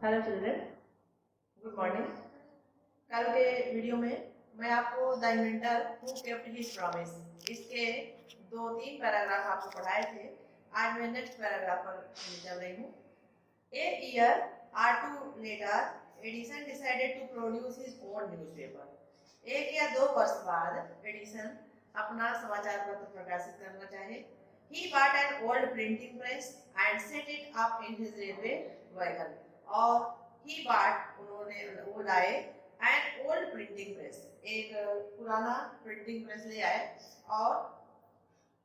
Hello children, good morning. कल के video में मैं आपको the inventor who kept his promise इसके 2-3 पैराग्राफ आपको पढ़ाए थे। आज मैं नेक्स्ट पैराग्राफ पर चल रही हूँ। A year or two later, Edison decided to produce his own newspaper. 1 या 2 वर्ष बाद एडिसन अपना समाचार पत्र प्रकाशित करना चाहे। He bought an old printing press and set it up in his railway wagon. और he bought उन्होंने वो लाए an old printing press, एक पुराना प्रिंटिंग प्रेस ले आए और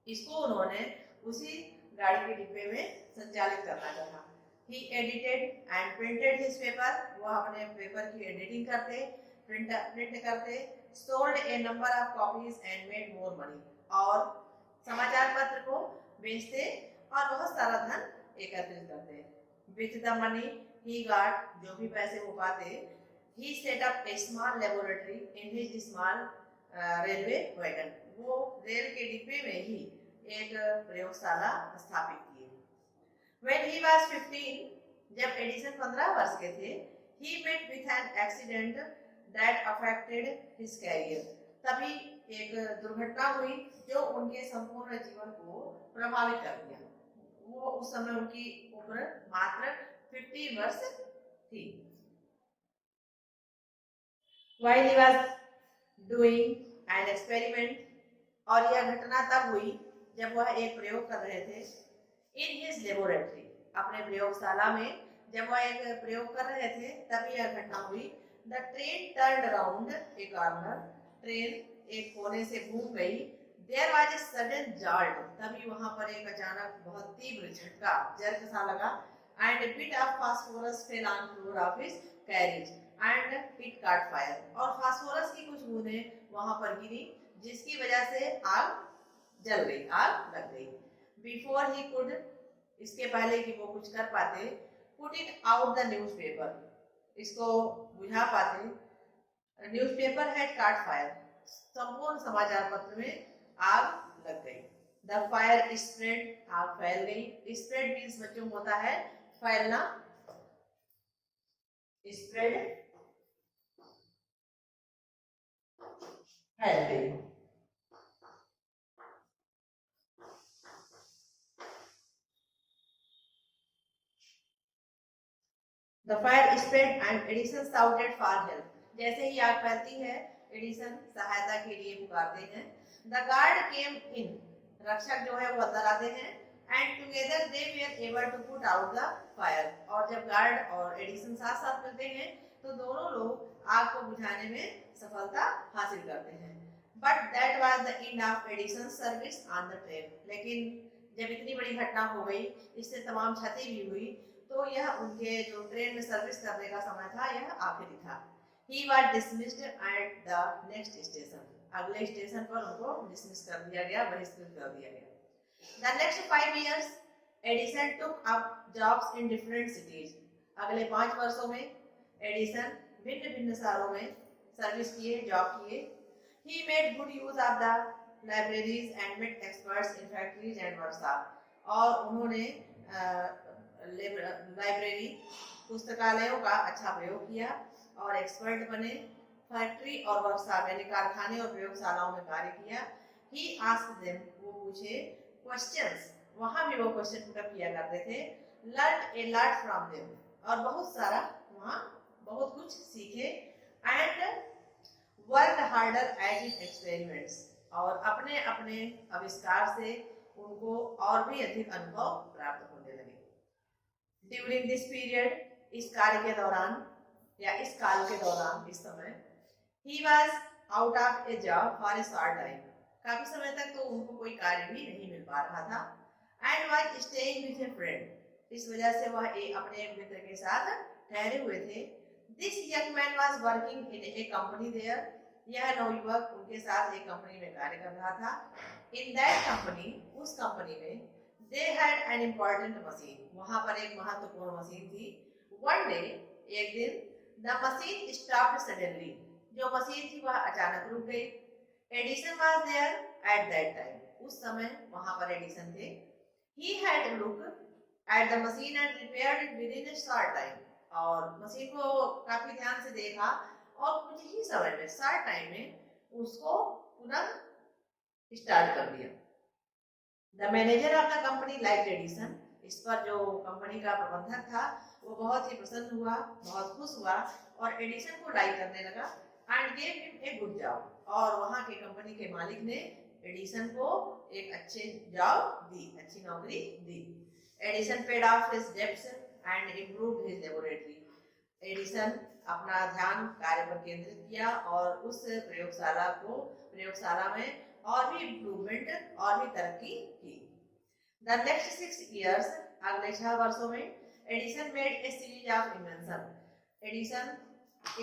इसको उन्होंने उसी गाड़ी के डिब्बे में संचालित करना चाहा। He edited and printed his paper. वह अपने पेपर की एडिटिंग करते, प्रिंट करते, sold a number of copies and made more money. और समाचार पत्र को बेचते और बहुत सारा धन एकत्रित करते। With the money he got, जो भी पैसे वो पाते, he set up a small laboratory in his small railway wagon. वो रेल के डिब्बे में ही एक प्रयोगशाला स्थापित किए। When he was 15, जब एडिसन 15 वर्ष के थे, he met with an accident that affected his career. तभी एक दुर्घटना हुई जो उनके संपूर्ण जीवन को प्रभावित कर दिया। वो उस समय उनकी उम्र मात्र 50 वर्ष थी। While he was doing an experiment, और यह घटना तब हुई जब वह एक प्रयोग कर रहे थे। In his laboratory, अपने प्रयोगशाला में जब वह एक प्रयोग कर रहे थे तब यह घटना हुई। The train turned around a corner, train एक कोने से घूम गई। There was a sudden jolt, तभी वहां पर एक अचानक बहुत तीव्र झटका, जर्क सा लगा। And a bit of phosphorus fell on floor of his carriage and it caught fire, और फास्फोरस की कुछ बूंदें वहां पर गिरी जिसकी वजह से आग जल गई, आग लग गई। Before he could, इसके पहले कि वो कुछ कर पाते, put it out the newspaper, इसको बुझा पाते, newspaper had caught fire, संपूर्ण समाचार पत्र में आग लग गई। The fire spread, आग फैल गई। Spread means बच्चों में होता है फैलना, spread फैल गई। The fire spread and Edison shouted for help. जैसे ही आग फैलती है, एडिसन सहायता के लिए पुकारते हैं। The guard came in, रक्षक जो है वो अंदर आते हैं। And together they were able to put out the fire. और जब गार्ड और एडिसन साथ साथ मिलते हैं तो दोनों लोग आग को बुझाने में सफलता हासिल करते हैं। But that was the end of Edison's service on the train. लेकिन जब इतनी बड़ी घटना हो गई, इससे तमाम क्षति भी हुई, तो यह उनके जो ट्रेन में सर्विस करने का समय था यह आखिरी था। He was dismissed at the next station. अगले स्टेशन पर उनको डिसमिस कर दिया गया, बहिष्कृत कर दिया गया। The next 5 years, Edison took up jobs in different cities. अगले 5 वर्षों में एडिसन भिन्न-भिन्न शहरों में सर्विस किए, जॉब किए। He made good use of the libraries and met experts in factories and workshops. और उन्होंने लाइब्रेरी, पुस्तकालयों का अच्छा प्रयोग किया और एक्सपर्ट बने। फैक्ट्री और वर्कशॉप यानी कारखाने और प्रयोगशालाओं में कार्य किया। He asked them, वो पूछे क्वेश्चंस, वहां भी वो क्वेश्चन पुटअप किया करते थे। Learned a lot from them, और बहुत सारा वहां बहुत कुछ सीखे। And worked harder at his experiments, और अपने अपने आविष्कार से उनको और भी अधिक अनुभव प्राप्त होने लगे। During this period, इस कार्य के दौरान या इस काल के दौरान, इस समय, he was out of a job for a short time. काफी समय तक तो उनको कोई कार्य भी नहीं मिल पा रहा था। And was staying with a friend, इस वजह से वह अपने एक मित्र के साथ ठहरे हुए थे। This young man was working in a company there. यह नवयुवक उनके साथ एक कंपनी में कार्य कर रहा था। In that company, उस कंपनी में, they had an important machine, वहां पर एक महत्वपूर्ण मशीन थी। One day, एक दिन, the machine stopped suddenly, जो मशीन थी वह अचानक रुक गई। Edison was there at that time, उस समय वहां पर एडिसन थे। He had looked at the machine and repaired it within a short time, और मशीन को काफी ध्यान से देखा और कुछ ही समय में, शॉर्ट टाइम में उसको पुनः स्टार्ट कर दिया। The manager of the company like Edison, इस पर जो कंपनी का प्रबंधक था वो बहुत ही प्रसन्न हुआ, बहुत खुश हुआ और एडिसन को लाइक करने लगा and gave him a good job, और वहां के कंपनी के मालिक ने एडिसन को एक अच्छे जॉब दी, अच्छी नौकरी दी। Edison paid off his debts and improved his laboratory, Edison अपना ध्यान कार्य पर केंद्रित किया और उस प्रयोगशाला में और भी इम्प्रूवमेंट और भी तरक्की की। द नेक्स्ट 6 years, अगले 6 वर्षों में Edison made a series of invention, Edison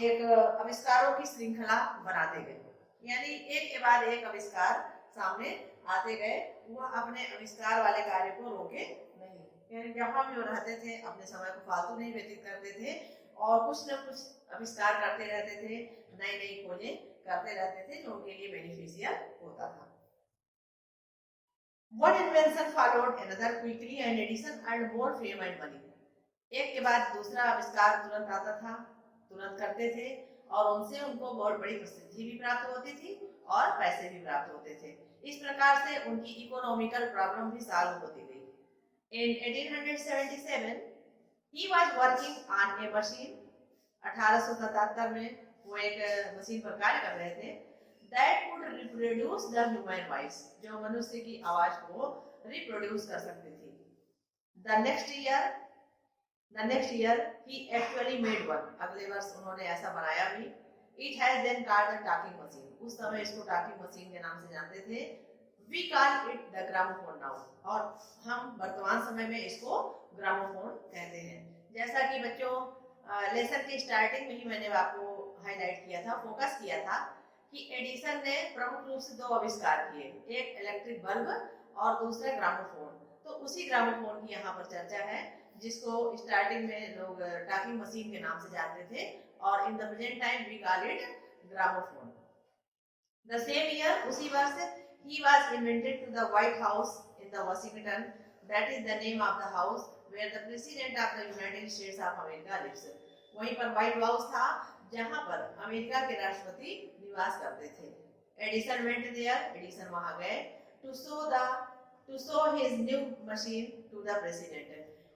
एक आविष्कारों की श्रृंखला बनाते गए, यानी एक के बाद एक आविष्कार सामने आते गए। वह अपने आविष्कार वाले कार्य को रोके नहीं, यानी जहां भी वो रहते थे अपने समय को फालतू नहीं व्यतीत करते थे और कुछ न कुछ आविष्कार करते रहते थे, नई नई खोजें करते रहते थे जो उनके लिए बेनिफिशियल होता था। One invention followed another quickly and Edison earned more fame and money. एक के बाद दूसरा आविष्कार तुरंत आता था, तुरंत करते थे और उनसे उनको बहुत बड़ी प्रसिद्धि भी प्राप्त होती थी और पैसे भी प्राप्त होते थे। इस प्रकार से उनकी इकोनॉमिकल प्रॉब्लम भी सॉल्व होती गई। In 1877, he was working on a machine. 1877 में वो एक मशीन पर कार्य कर रहे थे that could reproduce the human voice, जो मनुष्य की आवाज को रिप्रोड्यूस कर सकती थी। The next year he actually made one, अगले वर्ष उन्होंने ऐसा बनाया भी। It has then called the talking machine, उस समय इसको talking machine के नाम से जानते थे। We call it the gramophone now, और हम वर्तमान समय में इसको ग्रामोफोन कहते हैं। जैसा कि बच्चों लेसन की स्टार्टिंग में ही मैंने आपको हाईलाइट किया था, फोकस किया था कि एडिसन ने प्रमुख रूप से 2 आविष्कार किए, एक इलेक्ट्रिक बल्ब और दूसरा ग्रामोफोन। तो उसी ग्रामोफोन की यहाँ पर चर्चा है जिसको स्टार्टिंग में लोग टॉकिंग मशीन के नाम से जानते थे और in the present time we call it gramophone. The same year, उसी वर्ष, he was invented to the White House in the Washington, that is the name of the house where the president of the United States of America lives. वहीं पर white house था जहां पर America के राष्ट्रपति निवास करते थे। एडिसन वेंट देयर, एडिसन वहां गए to show his new machine to the president.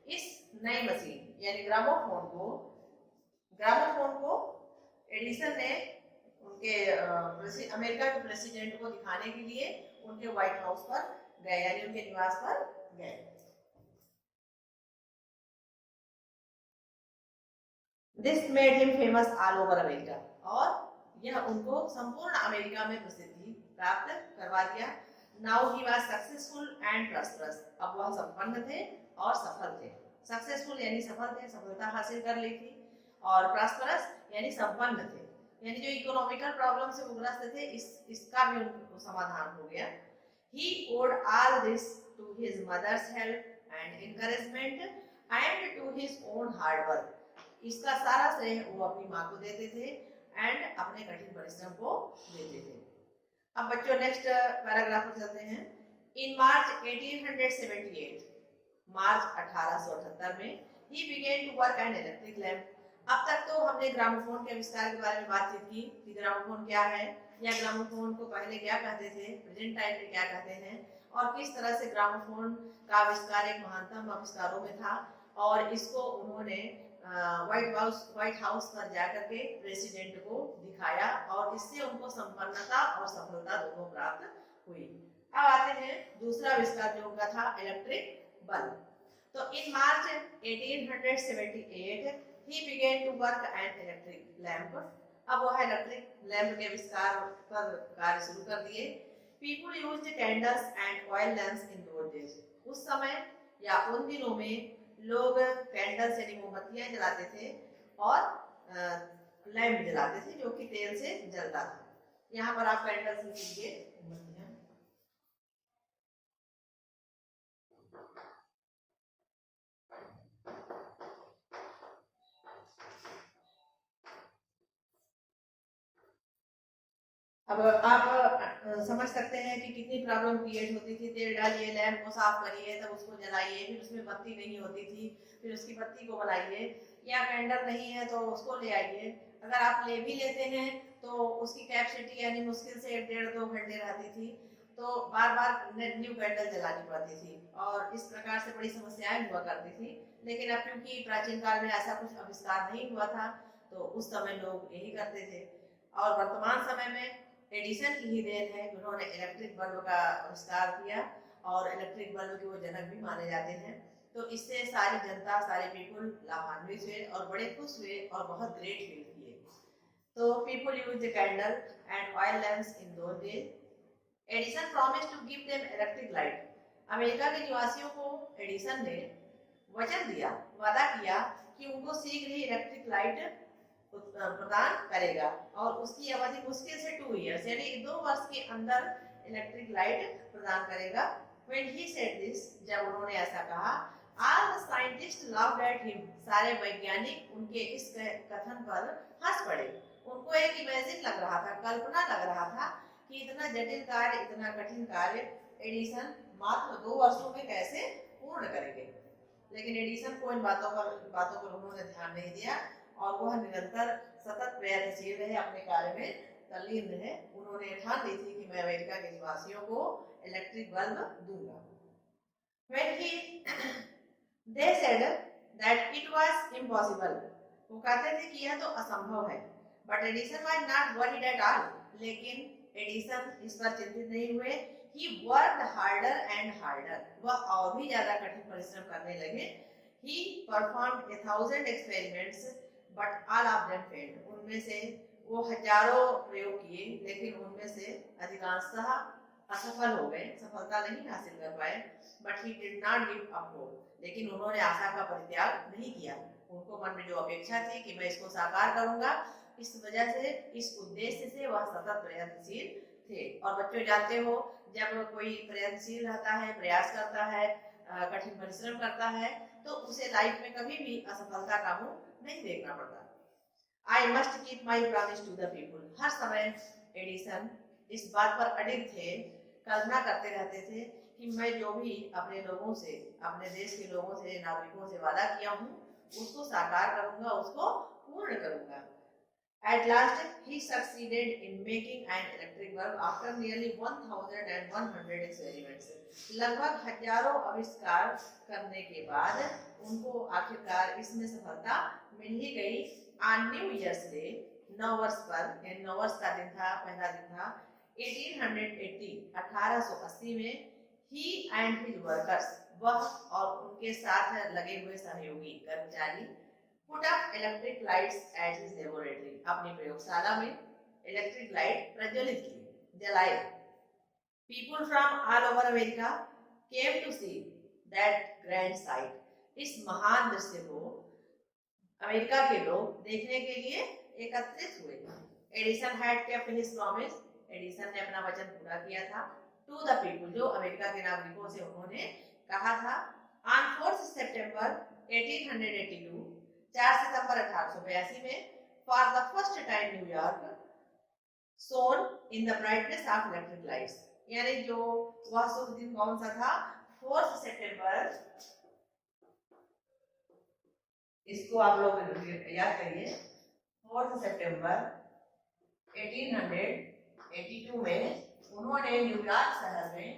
इस नई मशीन यानी ग्रामोफोन को एडिसन ने उनके अमेरिका के प्रेसिडेंट को दिखाने के लिए उनके व्हाइट हाउस पर गए, यानी उनके निवास पर गए। This made him famous all over America, और यह उनको संपूर्ण अमेरिका में प्रसिद्धि प्राप्त करवा दिया। Now he was successful and prosperous, अब वह संपन्न थे और सफल थे। सक्सेसफुल यानी सफल थे, सफलता हासिल कर ली थी, और प्रॉस्परस यानी संपन्न थे, यानी जो इकोनॉमिकल प्रॉब्लम से ग्रस्त थे इसका भी उनको समाधान हो गया। He owed all this to his mother's help and encouragement and to his own hard work. इसका सारा श्रेय वो अपनी माँ को देते थे एंड अपने कठिन परिश्रम को देते थे। अब बच्चों नेक्स्ट पैराग्राफ पर चलते हैं। इन मार्च 1878, मार्च 1878 में he began to work an electric lamp. अब तक तो हमने ग्रामोफोन के आविष्कार के बारे में बातचीत की कि ग्रामोफोन क्या है या ग्रामोफोन को पहले क्या कहते थे, प्रेजेंट टाइम में क्या कहते हैं, और किस तरह से ग्रामोफोन का आविष्कार एक महानतम आविष्कारों में था और इसको उन्होंने व्हाइट हाउस पर जाकर के प्रेसिडेंट को दिखाया और इससे उनको संपन्नता और सफलता दोनों प्राप्त हुई। अब आते हैं दूसरा आविष्कार जो उनका था, इलेक्ट्रिक बल्ब। तो इन मार्च 1878 he began to work an electric lamp. अब वह इलेक्ट्रिक लैंप के आविष्कार पर कार्य शुरू कर दिए। People used candles and oil lamps in those days. उस समय या उन दिनों में लोग कैंडल्स यानी मोमबत्तियां जलाते थे और लैंप जलाते थे जो कि तेल से जलता था। यहाँ पर आप कैंडल्स लीजिए, मोमबत्तियां। अब आप समझ सकते हैं कि कितनी प्रॉब्लम क्रिएट होती थी। तेल डालिए, लैंप को साफ करिए, तब उसको जलाइए, फिर उसमें बत्ती नहीं होती थी, फिर उसकी बत्ती को बनाइए। या कैंडल नहीं है तो उसको ले आइए। अगर आप ले भी लेते हैं तो उसकी कैपेसिटी यानी मुश्किल से 1.5-2 घंटे रहती थी, तो बार बार न्यू कैंडल जलानी पड़ती थी और इस प्रकार से बड़ी समस्याएं हुआ करती थी। लेकिन अब क्योंकि प्राचीन काल में ऐसा कुछ आविष्कार नहीं हुआ था तो उस समय लोग यही करते थे। और वर्तमान समय में एडिसन की ही देन है, उन्होंने इलेक्ट्रिक बल्ब का आविष्कार किया और इलेक्ट्रिक बल्ब के वो जनक भी माने जाते हैं। तो इससे सारी जनता, सारे पीपल लाभान्वित हुए और बड़े खुश हुए और बहुत ग्रेट फील किए। तो people use the candle and oil lamps in those days. Edison promised to give them electric light. America के निवासियों को एडिसन ने वचन दिया, वादा किया कि उनको शीघ्र ही इलेक्ट्रिक लाइट प्रदान करेगा और उसकी अवधि मुश्किल से 2 इयर्स यानी 2 वर्ष के अंदर इलेक्ट्रिक लाइट प्रदान करेगा। When he said this, जब उन्होंने ऐसा कहा, all the scientists laughed at him. सारे वैज्ञानिक उनके इस कथन पर हंस पड़े। उनको एक इमेजिन लग रहा था, कल्पना लग रहा था कि इतना जटिल कार्य, इतना कठिन कार्य एडिसन मात्र 2 वर्षों में कैसे पूर्ण करेंगे। लेकिन एडिसन को इन बातों पर उन्होंने ध्यान नहीं दिया और वह निरंतर सतत प्रयत्नशील रहे, अपने कार्य में तल्लीन रहे। उन्होंने ठान ली थी कि मैं अमेरिका के निवासियों को इलेक्ट्रिक बल्ब दूंगा। When they said that it was impossible, वो कहते थे कि यह तो असंभव है। But Edison was not worried at all. लेकिन एडिसन इस पर चिंतित नहीं हुए। He worked harder and harder. वह और भी ज्यादा कठिन परिश्रम करने लगे। He performed 1,000 experiments, but all of them failed. उनमें से वो हजारों प्रयोग किए लेकिन उनमें से अधिकांशतः असफल हो गए, सफलता नहीं हासिल कर पाए। But he did not give up hope. लेकिन उन्होंने आशा का परित्याग नहीं किया। उनको मन में जो अपेक्षा थी कि मैं इसको साकार करूंगा, इस वजह से, इस उद्देश्य से वह सतत प्रयत्नशील थे। और बच्चों जानते हो, जब कोई प्रयत्नशील रहता है, प्रयास करता है, कठिन परिश्रम करता है, तो उसे लाइफ में कभी भी असफलता का मुंह नहीं देखना पड़ता। I must keep my promise to the people. हर समय एडिसन इस बात पर अडिग थे, कल्पना करते रहते थे कि मैं जो भी अपने लोगों से, अपने देश के लोगों से, नागरिकों से वादा किया हूँ, उसको साकार करूंगा, उसको पूर्ण करूंगा। At last, he succeeded in making an electric bulb after nearly 1,100 experiments. लगभग हजारों आविष्कार करने के बाद उनको आखिरकार इसमें सफलता मिल ही गई। On New Year's Day, 9 वर्ष पर, यानी 9 वर्ष का दिन था, पहला दिन था, 1880 में he and his workers, वह और उनके साथ लगे हुए सहयोगी कर्मचारी put up electric lights at his laboratory. अपनी प्रयोगशाला में इलेक्ट्रिक लाइट प्रज्वलित की, जलाए। People from all over America came to see that grand sight. इस महान दृश्य को अमेरिका के लोग देखने के लिए एकत्रित हुए। Edison had kept his promise. Edison ने अपना वचन पूरा किया था। To the people, जो अमेरिका के नागरिकों से उन्होंने कहा था। On 4th September 1882, 4 सितंबर 1882 में, for the first time New York shone in the brightness of electric lights. यानी जो वह शुभ दिन कौन सा था? 4th सितंबर, इसको आप लोग याद करिए। 4th सितंबर 1882 में उन्होंने न्यूयॉर्क शहर में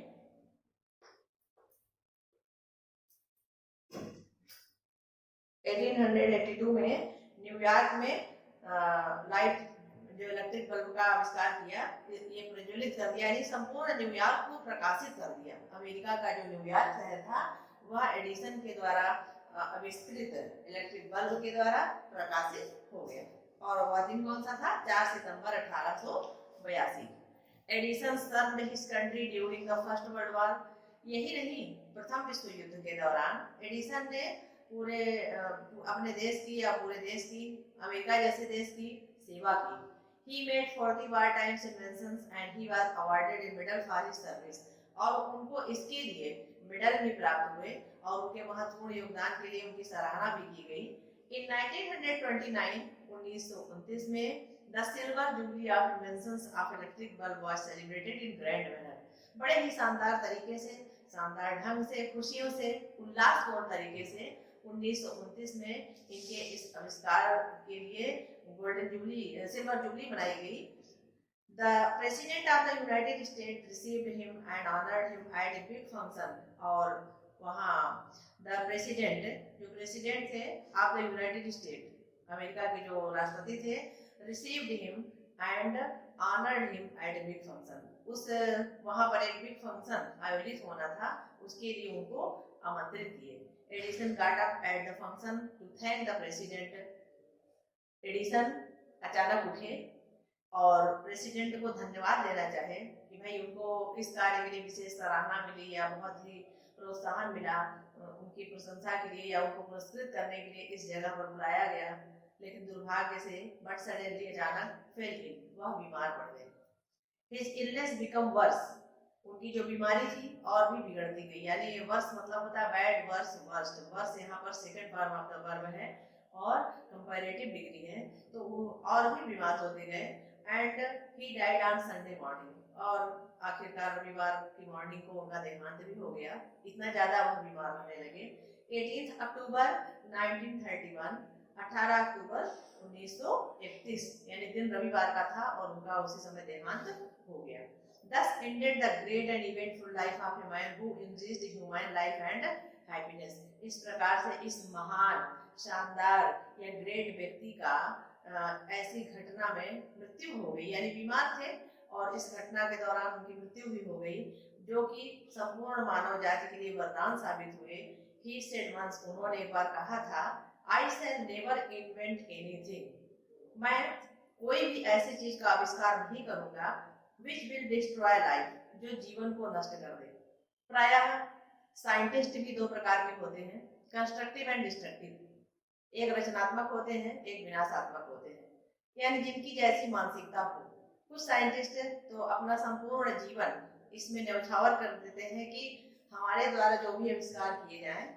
न्यूयॉर्क में लाइट, जो इलेक्ट्रिक बल्ब का आविष्कार किया, ये प्रज्वलित कर दिया, यानी संपूर्ण न्यूयॉर्क को प्रकाशित कर दिया। अमेरिका का जो न्यूयॉर्क शहर था वह एडिसन के द्वारा आविष्कृत इलेक्ट्रिक बल्ब के द्वारा प्रकाशित हो गया। और वह दिन कौन सा था? 4 सितंबर 1882। Edison served his country during the first world war. यही नहीं, प्रथम विश्व युद्ध के दौरान एडिसन ने पूरे अपने देश की या पूरे देश की, अमेरिका जैसे देश की सेवा की। He made 40 wartime inventions and he was awarded a medal for his service. और उनको इसके लिए मेडल भी प्राप्त हुए और उनके महत्वपूर्ण योगदान के लिए उनकी सराहना भी की गई। In 1929 में the silver jubilee of inventions of electric bulb was celebrated in grand manner. बड़े ही शानदार तरीके से, शानदार ढंग से, खुशियों से, उल्लासपूर्ण तरीके से 1929 में इनके इस आविष्कार के लिए गोल्डन जुबली सिल्वर जुबली बनाई गई। The President of the United States received him and honored him at a big function। और वहाँ the President, जो प्रेसिडेंट थे of the United state, America के जो राष्ट्रपति थे, received him and honored him at a big function। उस वहाँ पर एक बिग फंक्शन आयोजित होना था, उसके लिए उनको आमंत्रित किए। Edison got up at the function to thank the president। Edison अचानक उठे और प्रेसिडेंट को धन्यवाद देना चाहे कि भाई उनको इस कार्य के लिए विशेष सराहना मिली या बहुत ही प्रोत्साहन मिला, उनकी प्रशंसा के लिए या उनको पुरस्कृत करने के लिए इस जगह पर बुलाया गया। लेकिन दुर्भाग्य से बट सडनली अचानक फेल इन, वह बीमार पड़ गए। हिज इलनेस बिकम वर्स, उनकी जो बीमारी थी और भी बिगड़ती गई। यानी वर्स मतलब होता है बैड, वर्स, वर्स्ट। वर्स यहाँ पर second form of the verb है और कंपैरेटिव डिग्री है, तो वो और भी बीमार होते गए। And he died on Sunday morning, और आखिरकार रविवार की मॉर्निंग को उनका देहांत भी हो गया, इतना ज्यादा वो बीमार होने लगे। 18 अक्टूबर 1931, 18 अक्टूबर 1931, यानी दिन रविवार का था और उनका उसी समय देहांत हो गया। Thus ended the great and eventful life of a man who enriched human life and happiness। इस प्रकार से इस महान, शानदार या ग्रेट व्यक्ति का ऐसी घटना में मृत्यु हो गई, यानी बीमार थे और इस घटना के दौरान उनकी मृत्यु भी हो गई, जो कि संपूर्ण मानव जाति के लिए वरदान साबित हुए। He said once, उन्होंने एक बार कहा था, I shall never invent anything। मैं कोई भी ऐसी चीज का आविष्कार नहीं करूंगा which will destroy life, जो जीवन को नष्ट कर दे। प्रायः साइंटिस्ट भी दो प्रकार के होते हैं, कंस्ट्रक्टिव एंड डिस्ट्रक्टिव। एक रचनात्मक होते हैं, एक विनाशात्मक होते हैं, यानी जिनकी जैसी मानसिकता हो। कुछ साइंटिस्ट तो अपना संपूर्ण जीवन इसमें न्यौछावर कर देते हैं कि हमारे द्वारा जो भी आविष्कार किए जाएं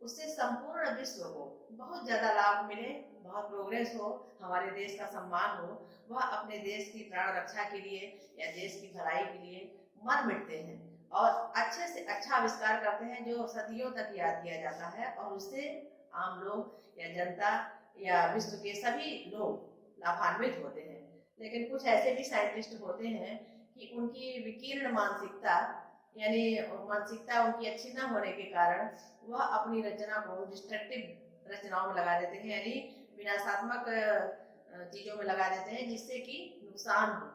उससे संपूर्ण विश्व को बहुत ज्यादा लाभ मिले, बहुत प्रोग्रेस हो, हमारे देश का सम्मान हो। वह अपने देश की प्राण रक्षा के लिए या देश की भलाई के लिए मर मिटते हैं और अच्छे से अच्छा आविष्कार करते हैं जो सदियों तक याद किया जाता है, और उससे आम लोग या जनता या विश्व के सभी लोग लाभान्वित होते हैं। लेकिन कुछ ऐसे भी साइंटिस्ट होते हैं कि उनकी विकीर्ण मानसिकता, यानी मानसिकता उनकी अच्छी न होने के कारण वह अपनी रचना को डिस्ट्रक्टिव रचनाओं में लगा देते हैं, यानी विनाशात्मक चीजों में लगा देते हैं जिससे कि नुकसान हो।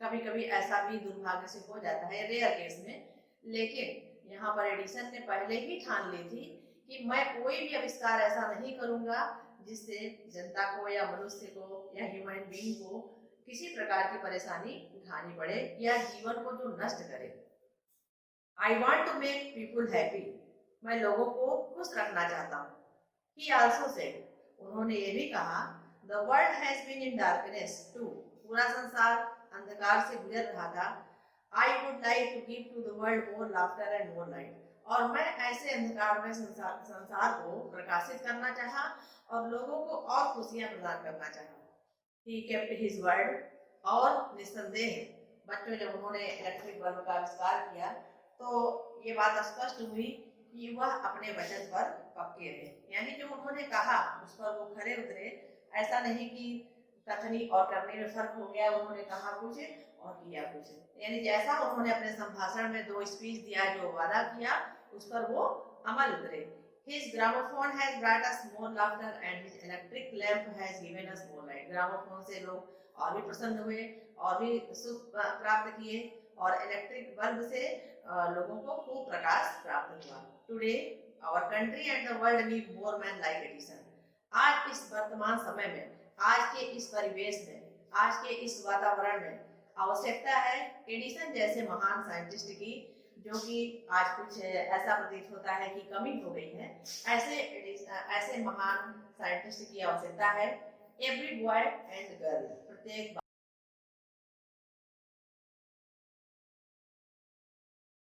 कभी कभी ऐसा भी दुर्भाग्य से हो जाता है, रेयर केस में। लेकिन यहाँ पर एडिसन ने पहले ही ठान ली थी कि मैं कोई भी आविष्कार ऐसा नहीं करूंगा जिससे जनता को या मनुष्य को या ह्यूमन बीइंग को किसी प्रकार की परेशानी उठानी पड़े या जीवन को जो नष्ट करे। I want to make people happy, मैं लोगों को खुश रखना चाहता हूँ। He also said, उन्होंने ये भी कहा, the world has been in darkness too, पूरा संसार अंधकार से गुजर रहा था। I would like to give to the world more laughter and more light, और मैं ऐसे अंधकार में संसार को प्रकाशित करना चाहा और लोगों को और खुशियां प्रदान करना चाहा। He kept his word, और निस्संदेह बच्चों जब उन्होंने इलेक्ट्रिक बल्ब का आविष्कार किया तो ये बात स्पष्ट हुई कि वह अपने वचन पर पक्के रहे, यानी जो उन्होंने कहा उस पर वो खरे उतरे। ऐसा नहीं कि कथनी और करने में फर्क हो गया, उन्होंने कहा कुछ और किया कुछ, यानी जैसा उन्होंने अपने संभाषण में 2 स्पीच दिया, जो वादा किया उस पर वो अमल उतरे। His gramophone has brought us more laughter and his electric lamp has given us more light। Gramophone से लोग और भी प्रसन्न हुए और भी सुख प्राप्त किए और इलेक्ट्रिक बल्ब से लोगों को खूब प्रकाश प्राप्त हुआ। Today our country and the world need more men like Edison। आज इस वर्तमान समय में, आज के इस परिवेश में, आज के इस वातावरण में आवश्यकता है एडिसन जैसे महान साइंटिस्ट की, जो कि आज कुछ ऐसा प्रतीत होता है कि कमी हो गई है। ऐसे महान साइंटिस्ट की आवश्यकता है। एवरी बॉय एंड गर्ल, प्रत्येक